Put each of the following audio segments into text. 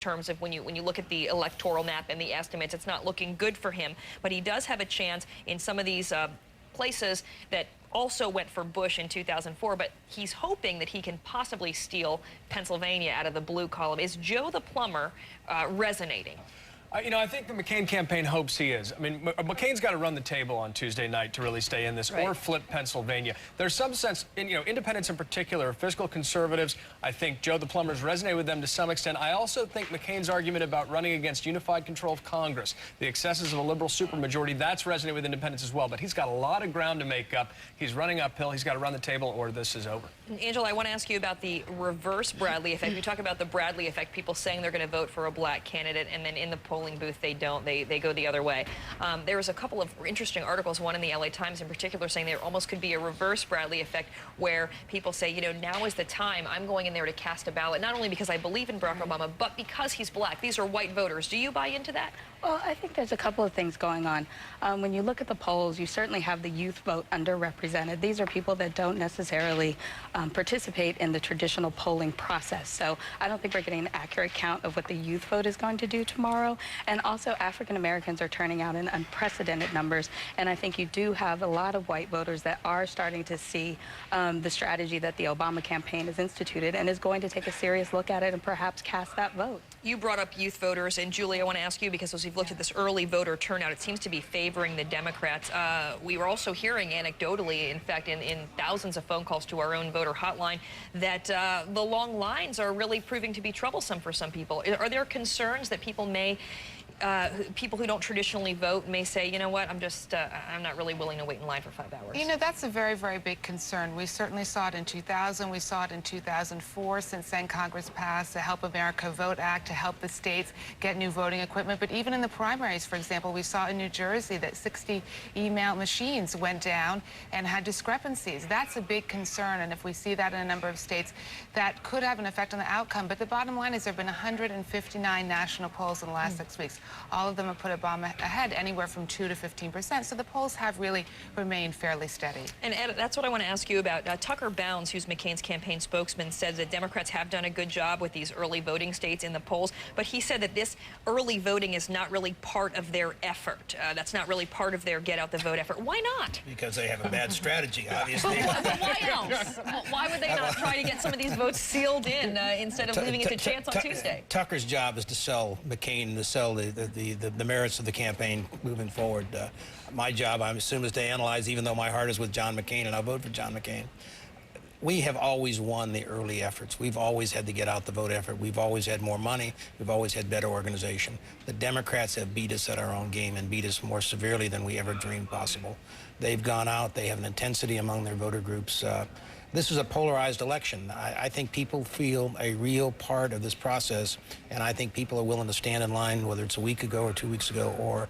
terms of when you look at the electoral map and the estimates, it's not looking good for him. But he does have a chance in some of these places that also went for Bush in 2004, but he's hoping that he can possibly steal Pennsylvania out of the blue column. Is Joe the plumber resonating? I think the McCain campaign hopes he is. I mean, McCain's got to run the table on Tuesday night to really stay in this, or flip Pennsylvania. There's some sense, independents in particular, fiscal conservatives, I think Joe the plumber's resonate with them to some extent. I also think McCain's argument about running against unified control of Congress, the excesses of a liberal supermajority, that's resonated with independents as well. But he's got a lot of ground to make up. He's running uphill. He's got to run the table or this is over. Angela, I want to ask you about the reverse Bradley effect. We talk about the Bradley effect, people saying they're going to vote for a black candidate, and then in the polling booth they don't. They go the other way. There was a couple of interesting articles, one in the LA Times in particular, saying there almost could be a reverse Bradley effect where people say, now is the time. I'm going in there to cast a ballot, not only because I believe in Barack Obama, but because he's black. These are white voters. Do you buy into that? Well, I think there's a couple of things going on. When you look at the polls, you certainly have the youth vote underrepresented. These are people that don't necessarily participate in the traditional polling process. So I don't think we're getting an accurate count of what the youth vote is going to do tomorrow. And also, African Americans are turning out in unprecedented numbers. And I think you do have a lot of white voters that are starting to see the strategy that the Obama campaign has instituted and is going to take a serious look at it and perhaps cast that vote. You brought up youth voters, and Julie, I want to ask you, because as we've looked at this early voter turnout, it seems to be favoring the Democrats. We were also hearing anecdotally, in fact, in thousands of phone calls to our own voter hotline, that the long lines are really proving to be troublesome for some people. Are there concerns that people may people who don't traditionally vote may say, you know what, I'm not really willing to wait in line for 5 hours? That's a very, very big concern. We certainly saw it in 2000. We saw it in 2004. Since then, Congress passed the Help America Vote Act to help the states get new voting equipment. But even in the primaries, for example, we saw in New Jersey that 60 email machines went down and had discrepancies. That's a big concern. And if we see that in a number of states, that could have an effect on the outcome. But the bottom line is there have been 159 national polls in the last 6 weeks. All of them have put Obama ahead, anywhere from 2 to 15%. So the polls have really remained fairly steady. And Ed, that's what I want to ask you about. Tucker Bounds, who's McCain's campaign spokesman, said that Democrats have done a good job with these early voting states in the polls, but he said that this early voting is not really part of their effort. That's not really part of their get-out-the-vote effort. Why not? Because they have a bad strategy, obviously. But why else? Why would they not try to get some of these votes sealed in instead of leaving it to chance on Tuesday? Tucker's job is to sell McCain, to sell the merits of the campaign moving forward. My job, I assume, is to analyze, even though my heart is with John McCain, and I'll vote for John McCain. We have always won the early efforts. We've always had to get out the vote effort. We've always had more money. We've always had better organization. The Democrats have beat us at our own game and beat us more severely than we ever dreamed possible. They've gone out. They have an intensity among their voter groups. This is a polarized election. I think people feel a real part of this process, and I think people are willing to stand in line, whether it's a week ago or 2 weeks ago or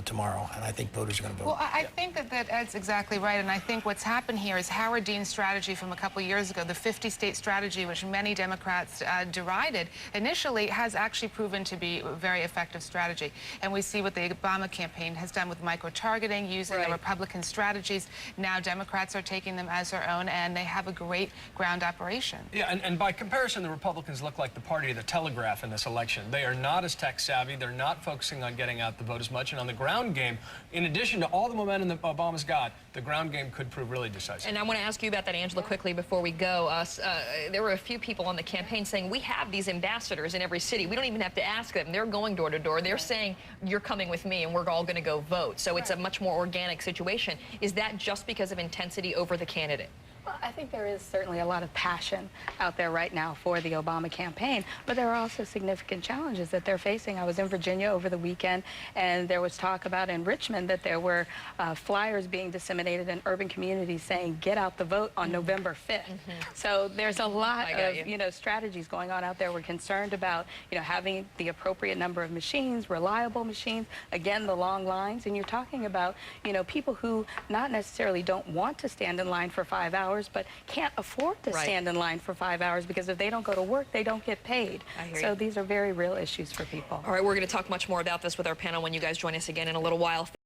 tomorrow, and I think voters are going to vote. Well, I think that Ed's exactly right, and I think what's happened here is Howard Dean's strategy from a couple years ago, the 50-state strategy, which many Democrats derided, initially has actually proven to be a very effective strategy. And we see what the Obama campaign has done with micro-targeting, using the Republican strategies. Now Democrats are taking them as their own, and they have a great ground operation. Yeah, and by comparison, the Republicans look like the party of the telegraph in this election. They are not as tech-savvy. They're not focusing on getting out the vote as much, and on the ground game, in addition to all the momentum that Obama's got, the ground game could prove really decisive. And I want to ask you about that, Angela, quickly before we go. There were a few people on the campaign saying, we have these ambassadors in every city. We don't even have to ask them. They're going door to door. They're saying, you're coming with me, and we're all going to go vote. So it's a much more organic situation. Is that just because of intensity over the candidate? Well, I think there is certainly a lot of passion out there right now for the Obama campaign, but there are also significant challenges that they're facing. I was in Virginia over the weekend, and there was talk about in Richmond that there were flyers being disseminated in urban communities saying, get out the vote on November 5th. So there's a lot of, strategies going on out there. We're concerned about, having the appropriate number of machines, reliable machines, again, the long lines, and you're talking about, people who not necessarily don't want to stand in line for 5 hours, but can't afford to stand in line for 5 hours because if they don't go to work, they don't get paid. So these are very real issues for people. All right, we're going to talk much more about this with our panel when you guys join us again in a little while.